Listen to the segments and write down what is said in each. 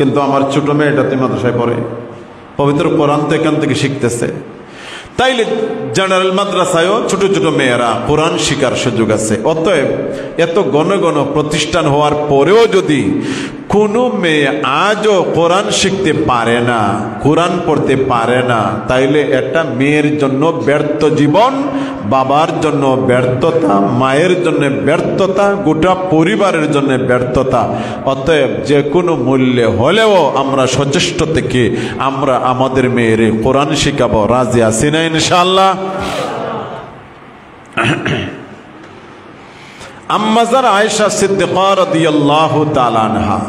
কিন্তু আমার ছোট মেয়েটাতে মাদ্রাসায় পড়ে, পবিত্র কোরআন তো এখান থেকে শিখতেছে। তাইলে জেনারেল মাদ্রাসায়ও ছোট ছোট মেয়েরা কোরআন শিখার সুযোগ আছে। অতএব এত ঘন ঘন প্রতিষ্ঠান হওয়ার পরেও যদি কোনো মেয়ে আজও কোরআন শিখতে পারে না, কোরআন পড়তে পারে না, তাইলে একটা মেয়ের জন্য ব্যর্থ জীবন, বাবার জন্য ব্যর্থতা, মায়ের জন্য ব্যর্থতা, গোটা পরিবারের জন্য ব্যর্থতা। অতএব যে কোনো মূল্যে হলেও আমরা সচেষ্ট থেকে আমরা আমাদের মেয়েরে কোরআন শিখাবো। রাজি আছি না ইনশাআল্লাহ? আম্মাজান আয়েশা সিদ্দিকা রাদিয়াল্লাহু তাআলা আনহা,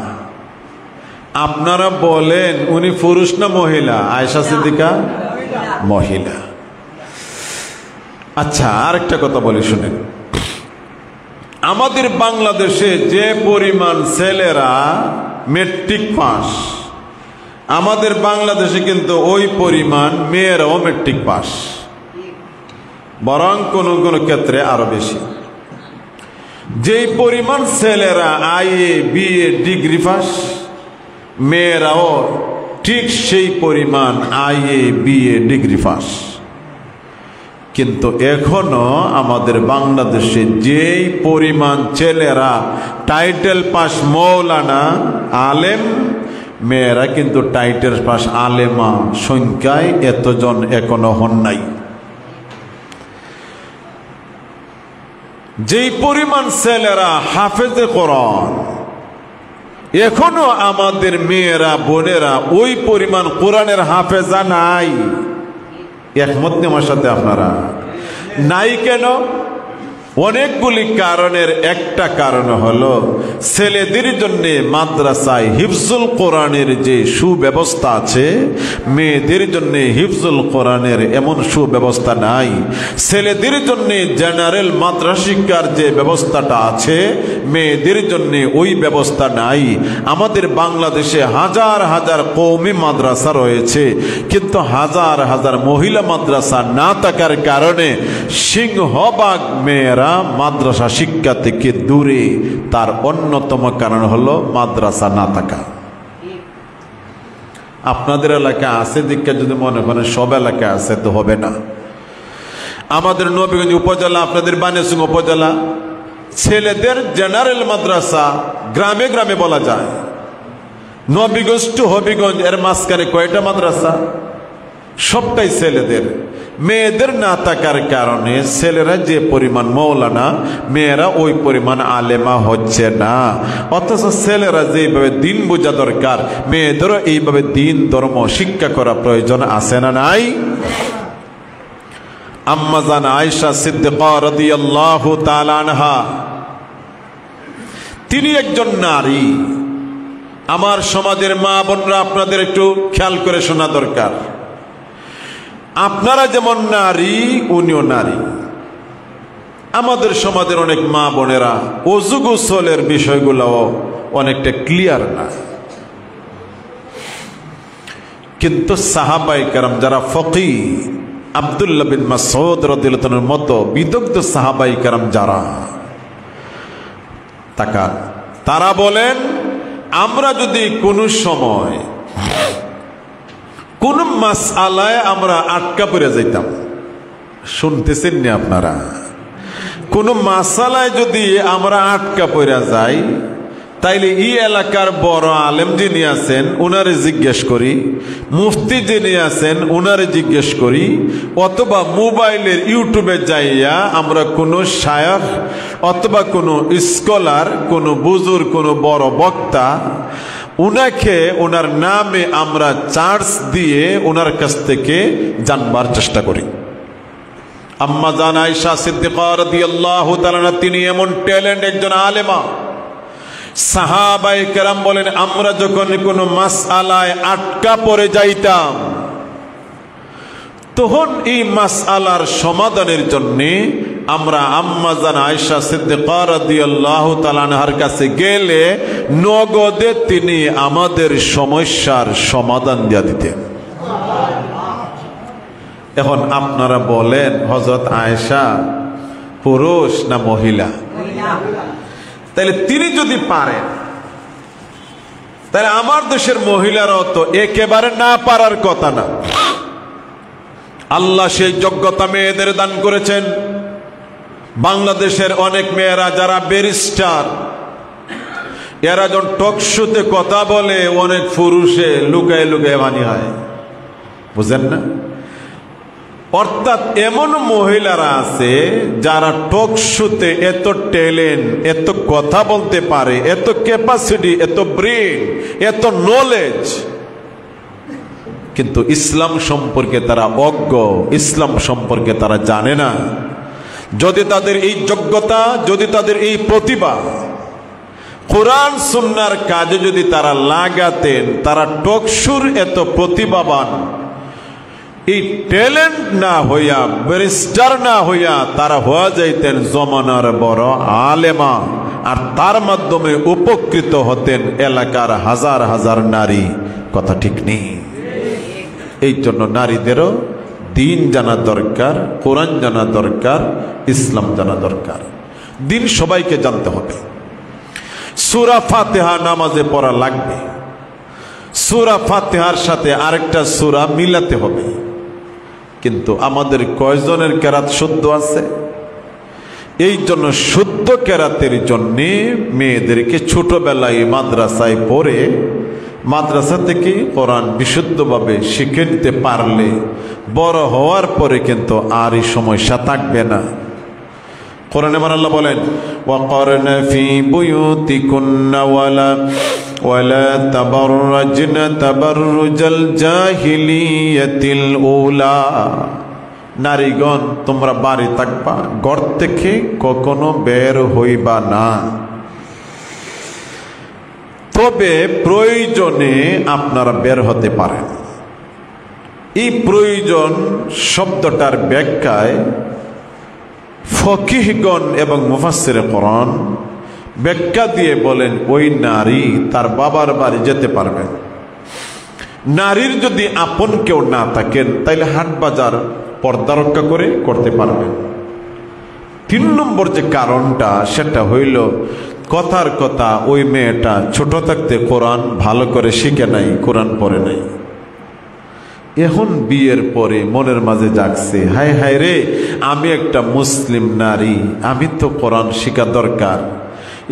আপনারা বলেন উনি পুরুষ না মহিলা? আয়েশা সিদ্দিকা মহিলা। আচ্ছা, আরেকটা কথা বলি শুনেন। আমাদের বাংলাদেশে যে পরিমাণ ছেলেরা মেট্রিক পাস, আমাদের বাংলাদেশে কিন্তু ওই পরিমাণ মেয়েরাও মেট্রিক পাস, বরং কোন কোন ক্ষেত্রে আরো বেশি। যেই পরিমাণ ছেলেরা আইএ বিএ ডিগ্রি পাস, মেয়েরাও ঠিক সেই পরিমাণ আইএ বিএ ডিগ্রি পাস। কিন্তু এখনো আমাদের বাংলাদেশে যেই পরিমাণ ছেলেরা টাইটেল পাস মৌলানা আলেম, মেয়েরা কিন্তু টাইটেল পাস আলেমা সংখ্যায় এতজন এখনো হন নাই। যেই পরিমাণ ছেলেরা হাফেজে কোরআন, এখনো আমাদের মেয়েরা বোনেরা ওই পরিমাণ কোরআনের হাফেজা নাই। একমত নেই আমার সাথে আপনারা? নাই কেন? অনেকগুলি কারণের একটা কারণ হলো ছেলেদের জন্য মাদ্রাসায় হিফজুল কোরআনের যে সুব্যবস্থা আছে, মেয়েদের জন্য হিফজুল কোরআনের এমন সুব্যবস্থা নাই। ছেলেদের জন্য জেনারেল মাদ্রাসা শিক্ষার যে ব্যবস্থাটা আছে, মেয়েদের জন্য ওই ব্যবস্থা নাই। আমাদের বাংলাদেশে হাজার হাজার কওমি মাদ্রাসা রয়েছে, কিন্তু হাজার হাজার মহিলা মাদ্রাসা না থাকার কারণে সিংহভাগ মেয়েরা মাদ্রাসা শিক্ষা থেকে দূরে। তার অন্যতম কারণ হলো মাদ্রাসা না থাকা। আপনাদের এলাকায় আছে দীক্ষা, যদি মনে করেন সব এলাকায় আছে তো হবে না। আমাদের নবীগঞ্জ উপজেলা, আপনাদের বানিয়াচং উপজেলা, ছেলেদের জেনারেল মাদ্রাসা গ্রামে গ্রামে বলা যায়। নবীগঞ্জ টু হবিগঞ্জ এর মাঝখানে কয়টা মাদ্রাসা? সবটাই ছেলেদের। মেয়েদের না থাকার কারণে ছেলেরা যে পরিমাণ মৌলানা, মেয়েরা ওই পরিমাণ আলেমা হচ্ছে না। অথচ ছেলেরা যেভাবে দিন বোঝা দরকার, মেয়েদেরও এইভাবে দিন ধর্ম শিক্ষা করা প্রয়োজন আছে না নাই? আম্মাজান আয়েশা সিদ্দিকা রাদিয়াল্লাহু তাআলা আনহা, তিনি একজন নারী। আমার সমাজের মা বোনরা আপনাদের একটু খেয়াল করে শোনা দরকার। আপনারা যেমন নারী, উনিও নারী। আমাদের সমাজের অনেক মা বোনেরা ওযু গোসলের বিষয়গুলো অনেকটা ক্লিয়ার না। কিন্তু সাহাবায়ে কেরাম যারা ফকিহ, আব্দুল্লাহ বিন মাসউদ রাদিয়াল্লাহু তাআলার মতো বিদগ্ধ সাহাবায়ে কেরাম যারা, তারা বলেন, আমরা যদি কোনো সময় কোন মাসআলায় আমরা আটকা পড়ে যাইতাম, শুনতেছেন না আপনারা? কোন মাসআলায় যদি আমরা আটকা পড়ে যাই, তাইলে এই এলাকার বড় আলেম যিনি আছেন উনারে জিজ্ঞেস করি, মুফতি যিনি আছেন উনারে জিজ্ঞেস করি, অথবা মোবাইলের ইউটিউবে যাইয়া আমরা কোনো শায়খ অথবা কোনো স্কলার, কোনো বুজুর্গ, কোনো বড় বক্তা, উনাকে ওনার নামে আমরা চার্জ দিয়ে ওনার কাছ থেকে জানবার চেষ্টা করি। আম্মাজান আয়েশা সিদ্দিকা রাদিয়াল্লাহু তাআলা, তিনি এমন ট্যালেন্ট একজন আলেমা। সাহাবায়ে কেরাম বলেন, আমরা যখন কোনো মাসআলায় আটকা পড়ে যাইতাম, তখন এই মাসআলার সমাধানের জন্য আমরা আম্মাজান আয়েশা সিদ্দিকা রাদিয়াল্লাহু তাআলা আনহার কাছে গেলে নগদে তিনি আমাদের সমস্যার সমাধান দিয়ে দিতেন। এখন আপনারা বলেন, হযরত আয়েশা পুরুষ না মহিলা? তাহলে তিনি যদি পারেন, তাহলে আমার দেশের মহিলারাও তো একেবারে না পারার কথা না। আল্লাহ সেই যোগ্যতা মেয়েদের দান করেছেন। বাংলাদেশের অনেক মেয়েরা যারা ব্যারিস্টার, এরা যখন টকশোতে কথা বলে অনেক পুরুষে লুকায় লুকায় বানি হয়, বুঝেন না? অর্থাৎ এমন মহিলারা আছে যারা টকশোতে এত ট্যালেন্ট, এত কথা বলতে পারে, এত ক্যাপাসিটি, এত ব্রেন, এত নলেজ, কিন্তু ইসলাম সম্পর্কে তারা অজ্ঞ, ইসলাম সম্পর্কে তারা জানে না। যদি তাদের এই যোগ্যতা, যদি তাদের এই প্রতিভা কোরআন সুন্নাহর কাজে যদি তারা লাগাতেন, তারা টকশোর এত প্রতিভাবান, এই ট্যালেন্ট না হইয়া, ব্যারিস্টার না হইয়া তারা হয়ে যাইতেন জমানার বড় আলেমা, আর তার মাধ্যমে উপকৃত হতেন এলাকার হাজার হাজার নারী। কথা ঠিক নেই? এই জন্য নারীদেরও দিন জানা দরকার, কোরআন জানা দরকার, ইসলাম জানা দরকার। দিন সবাইকে জানতে হবে। সূরা ফাতিহা নামাজে পড়া লাগবে, সূরা ফাতিহার সাথে আরেকটা সূরা মিলাতে হবে। কিন্তু আমাদের কয়জনের কেরাত শুদ্ধ আছে? এই জন্য শুদ্ধ কেরাতের জন্য মেয়েদেরকে ছোটবেলায় মাদ্রাসায় পড়ে, মাদ্রাসা থেকে কোরআন বিশুদ্ধভাবে শিখে নিতে পারলে বড় হওয়ার পরে কিন্তু আর এই সমস্যা থাকবে না। কোরআনে আল্লাহ বলেন, ওয়াকারনা ফি বুয়ুতিকুন্না ওয়ালা তাবাররাজনা তাবাররুজাল জাহিলিয়াতিল উলা। নারীগণ, তোমরা বাড়ি থাকবা, ঘর থেকে কখনো বের হইবা না, তবে প্রয়োজনে আপনারা বের হতে পারেন। এই প্রয়োজন শব্দটার ব্যাখ্যায় ফকিহগণ এবং মুফাসসিরে কোরআন ব্যাখ্যা দিয়ে বলেন, ওই নারী তার বাবার বাড়ি যেতে পারবেন। নারীর যদি আপন কেউ না থাকেন তাইলে হাট বাজার পর্দা রক্ষা করে করতে পারবেন। 3 নম্বর যে কারণটা, সেটা হইল কথার কথা ওই মেয়েটা ছোট থাকতে কোরআন ভালো করে শিখে নাই, কোরআন পড়ে নাই। এখন বিয়ের পরে মনের মাঝে জাগছে, হায় হায় রে, আমি একটা মুসলিম নারী, আমি তো কোরআন শিখা দরকার।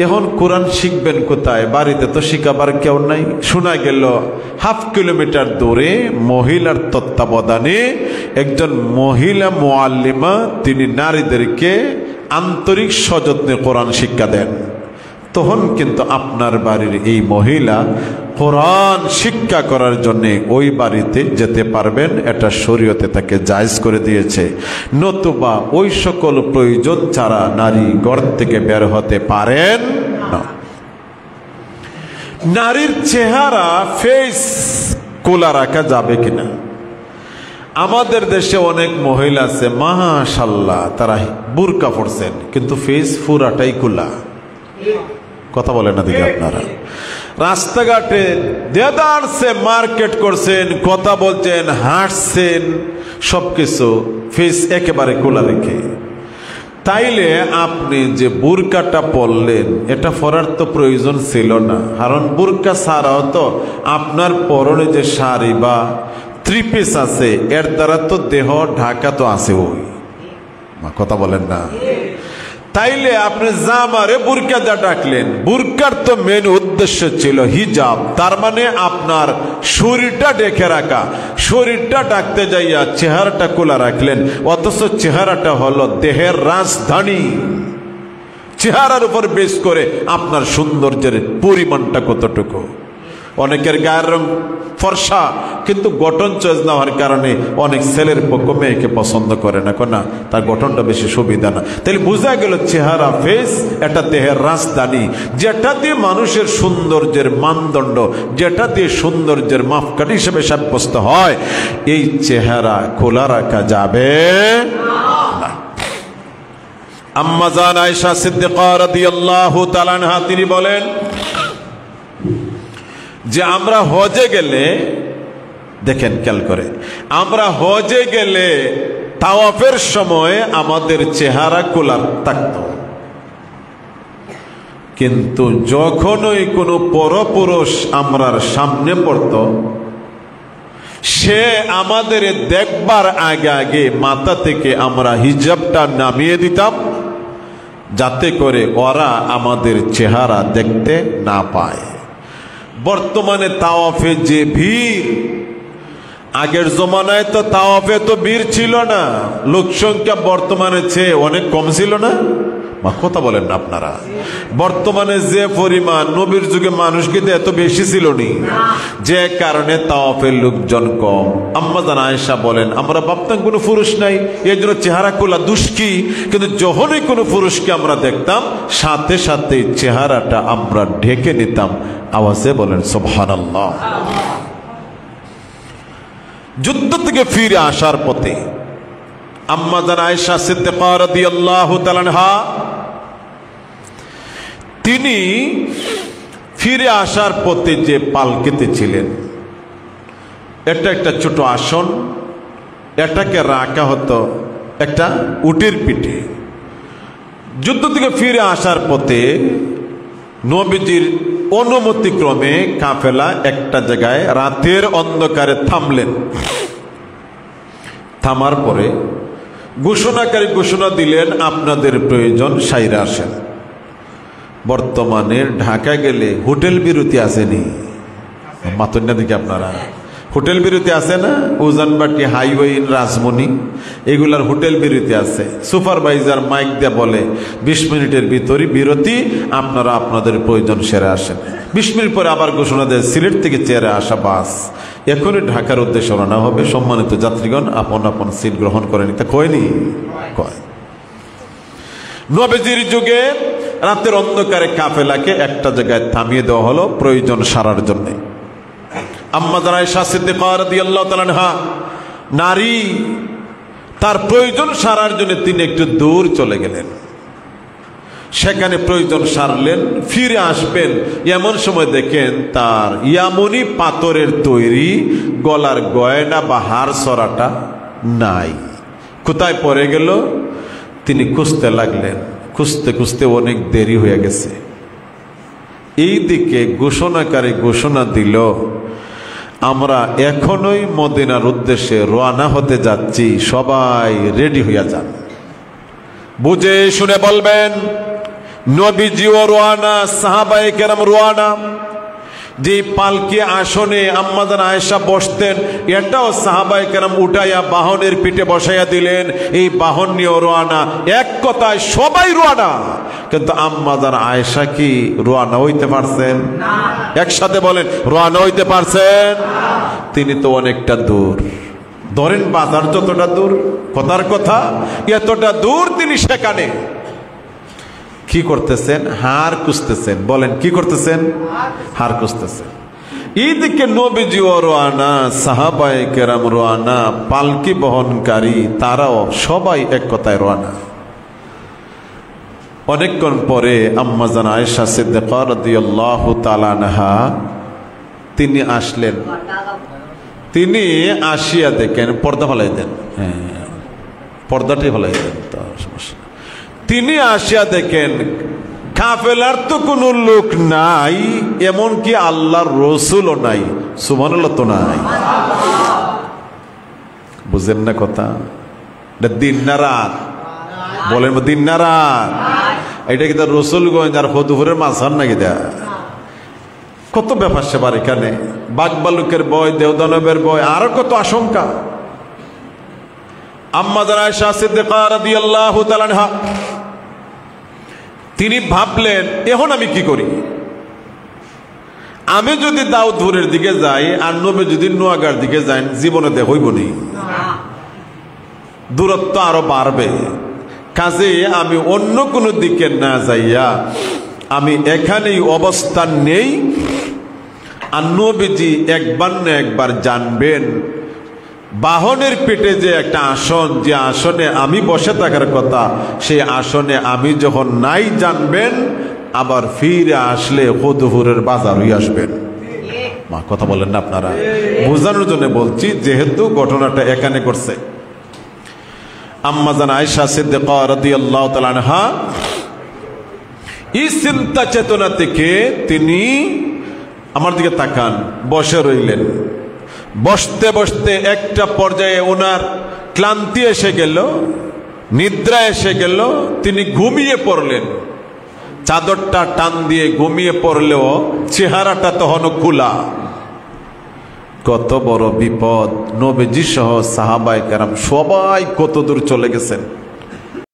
এখন কোরআন শিখবেন কোথায়? বাড়িতে তো শিখাবার কেউ নাই। শোনা গেল হাফ কিলোমিটার দূরে মহিলার তত্ত্বাবধানে একজন মহিলা মুআল্লিমা, তিনি নারীদেরকে আন্তরিক সযত্নে কোরআন শিক্ষা দেন। তখন কিন্তু আপনার বাড়ির এই মহিলা কোরআন শিক্ষা করার জন্য ওই বাড়িতে যেতে পারবেন। এটা শরীয়তে তাকে জায়েজ করে দিয়েছে। নতুবা ওই সকল প্রয়োজন ছাড়া নারী ঘর থেকে বের হতে পারেন না। নারীর চেহারা, ফেস খোলা রাখা যাবে কিনা? আমাদের দেশে অনেক মহিলা আছে, মাশাআল্লাহ, তারা বুরকা পরছেন কিন্তু ফেস পুরাটাই খোলা। কথা বলেন না দেখি আপনারা? রাস্তাঘাটে দেদারসে মার্কেট করছেন, কথা বলছেন, হাঁটছেন, সবকিছু ফেস একেবারে খোলা রেখে। তাইলে আপনি যে বুরকাটা পরলেন, এটা পরার তো প্রয়োজন ছিল না। কারণ বুরকা ছাড়াও তো আপনার পরনে যে শাড়ি বা ত্রিপিস আছে, এর দ্বারা তো দেহ ঢাকা তো আছে। ওই কথা বলেন না? তাইলে আপনি জামারে বুরকা যা ডাকলেন, বুরকার তো মেন উদ্দেশ্য ছিল হিজাব, তার মানে আপনার শরীরটা ঢেকে রাখা। শরীরটা ডাকতে যাইয়া চেহারাটা খোলা রাখলেন, অথচ চেহারাটা হলো দেহের রাজধানী। চেহারার উপর বেশ করে আপনার সৌন্দর্যের পরিমাণটা কতটুকু। অনেকের গায়ের রং ফর্সা, কিন্তু গঠন চয়েস না হওয়ার কারণে অনেক ছেলের পক্ষ মেয়েকে পছন্দ করে না, না তার গঠনটা বেশি সুবিধা না। তাহলে বোঝা গেল চেহারা, ফেস, এটা দেহের রাজধানী, যেটা দিয়ে মানুষের সৌন্দর্যের মানদণ্ড, যেটা দিয়ে সৌন্দর্যের মাপকাঠি হিসেবে সাব্যস্ত হয়। এই চেহারা খোলা রাখা যাবে না। আম্মা জান আয়েশা সিদ্দিকা রাদিয়াল্লাহু তাআলা আনহা তিনি বলেন যে আমরা হজে গেলে, দেখেন খেয়াল করে, আমরা হজে গেলে তাওয়াফের সময় আমাদের চেহারা খোলা থাকত, কিন্তু যখনই কোনো পরপুরুষ আমরার সামনে পড়ত, সে আমাদের দেখবার আগে আগে মাথা থেকে আমরা হিজাবটা নামিয়ে দিতাম, যাতে করে ওরা আমাদের চেহারা দেখতে না পায়। বর্তমানে তাওয়াফে যে ভিড়, আগের জমানায় তো তাওয়াফে তো ভিড় ছিল না, লোক সংখ্যা বর্তমানে চেয়ে অনেক কম ছিল না? বা কথা বলেন না আপনারা? বর্তমানে যে পরিমাণ, নবীর যুগে মানুষ কিন্তু এত বেশি ছিল নি, যে কারণে তাওয়াফের লোকজন কম। আম্মা জান আয়েশা বলেন, আমরা ভাবতাম কোনো পুরুষ নাই, এই জন্য চেহারা খোলা দুষ্কি, কিন্তু যখনই কোনো পুরুষকে আমরা দেখতাম, সাথে সাথে চেহারাটা আমরা ঢেকে নিতাম। আওয়াজে বলেন সুবহানাল্লাহ। যুদ্ধ থেকে ফিরে আসার পথে আম্মা জান আয়েশা সিদ্দিকা রাদিয়াল্লাহু তাআলা আনহা, তিনি ফিরে আসার পথে যে পালকিতে ছিলেন, এটা একটা ছোট আসন, এটাকে রাখা হতো একটা উটের পিঠে। যুদ্ধ থেকে ফিরে আসার পথে নবীজির অনুমতিক্রমে কাফেলা একটা জায়গায় রাতের অন্ধকারে থামলেন। থামার পরে ঘোষণাকারী ঘোষণা দিলেন, আপনাদের প্রয়োজন সাইরে আসেন। বর্তমানে ঢাকা গেলে হোটেল বিরতি আসেনি, মাতন্যা দিকে আপনারা হোটেল বিরতি আছে না? উজানবাটি, হাইওয়ে, রাজমণি, এগুলার হোটেল বিরতি আছে। সুপারভাইজার মাইক দিয়ে বলে 20 মিনিটের ভিতরে বিরতি, আপনারা আপনাদের প্রয়োজন সেরে আসেন। 20 মিনিট পরে আবার ঘোষণা দেয়, সিলেট থেকে চেয়ারে আসা বাস এখনই ঢাকার উদ্দেশ্যে রওনা হবে, সম্মানিত যাত্রীগণ আপন আপন সিট গ্রহণ করে নিতে। কয়নি? কয়। নবীজির যুগে রাতের অন্ধকারে কাফেলাকে একটা জায়গায় থামিয়ে দেওয়া হলো প্রয়োজন সারার জন্য। আম্মা জান আয়েশা সিদ্দিকা রাদিয়াল্লাহু তাআলা আনহা, নারী, তার প্রয়োজন সারার জন্য তিনি একটু দূর চলে গেলেন। সেখানে প্রয়োজন সারলেন, ফিরে আসবেন, এমন সময় দেখেন তার ইয়ামনি পাথরের তৈরি গলার গয়না বা হার সরাটা নাই। কোথায় পড়ে গেল? তিনি খুঁজতে লাগলেন। খুঁজতে খুঁজতে অনেক দেরি হয়ে গেছে। এই দিকে ঘোষণাকারী ঘোষণা দিল, আমরা এখনই মদিনার উদ্দেশ্যে রওনা হতে যাচ্ছি, সবাই রেডি হইয়া যান। বুঝে শুনে বলবেন, নবীজিও রওনা, সাহাবায়ে কেরাম রওনা। যে পালকি আসনে আম্মা জান আয়েশা বসতেন, এটাও সাহাবায়ে কেরাম উঠাইয়া বাহনের পিঠে বসাইয়া দিলেন। এই বাহন নিয়ে রওনা, এক কথায় সবাই রওনা। কিন্তু আম্মা জান আয়েশা কি রওনা হইতে পারছেন? একসাথে বলেন, রওনা হইতে পারছেন? তিনি তো অনেকটা দূর। ধরেন বাজার যতটা দূর, কথার কথা এতটা দূর তিনি সেখানে কি করতেছেন? হার খুঁজতেছেন। বলেন, কি করতেছেন? হার খুঁজতেছেন। এইদিকে নবীজি ও রওনা, সাহাবায়ে কেরাম রওনা, পালকি বহনকারী তারাও সবাই এক কথায় রওনা। অনেকক্ষণ পরে আম্মা জান আয়েশা সিদ্দিকা রাদিয়াল্লাহু তাআলা আনহা তিনি আসলেন। তিনি আসিয়া দেখেন, পর্দা ফেলাই দেন, হ্যাঁ পর্দাটাই ফেলাই দেন, তো সমস্যা। তিনি আসিয়া দেখেন কাফেলার তো কোনো লোক নাই, এমনকি আল্লাহর রসুলও নাই। সুবহানাল্লাহ তো নাই। বুঝেন না কথা? দিন না রাত? বলেন দিন না রাত? এটা কি তার রসুলগঞ্জ আর ফতুপুরের মাঝখান নাকি? দেয়া কত ব্যাপার সেবার এখানে, বাঘ বালুকের ভয়, দেওদানবের ভয়, আরো কত আশঙ্কা। আম্মা জান আয়েশা সিদ্দিকা রাদিয়াল্লাহু তাআলা আনহা তিনি ভাবলেন, এখন আমি কি করি? আমি যদি দাউদপুরের দিকে যাই আর নবী যদি নোয়াগার দিকে যাই, জীবনে দেখইব নি, দূরত্ব আরো বাড়বে। কাজে আমি অন্য কোনো দিকে না যাইয়া আমি এখানেই অবস্থান নেই। আর নবীজি একবার না একবার জানবেন বাহনের পেটে যে একটা আসন, যে আসনে আমি বসে থাকার কথা, সেই আসনে আমি যখন নাই জানবেন, আবার ফিরে আসলে ফতুপুরের বাজার হয়ে আসবেন। মা কথা বলেন না আপনারা? বোঝানোর জন্য বলছি, যেহেতু ঘটনাটা এখানে করছে। আম্মা জান আয়েশা সিদ্দিকা রাদিয়াল্লাহু তাআলা আনহা এই চিন্তা চেতনা থেকে তিনি আমার দিকে তাকান, বসে রইলেন। বসতে বসতে একটা পর্যায়ে ওনার ক্লান্তি এসে গেল, নিদ্রা এসে গেল, তিনি ঘুমিয়ে পড়লেন। চাদরটা টান দিয়ে ঘুমিয়ে পড়লেও চেহারাটা তখনও খোলা। কত বড় বিপদ! নবীজি সহ সাহাবায়ে কেরাম সবাই কত দূর চলে গেছেন।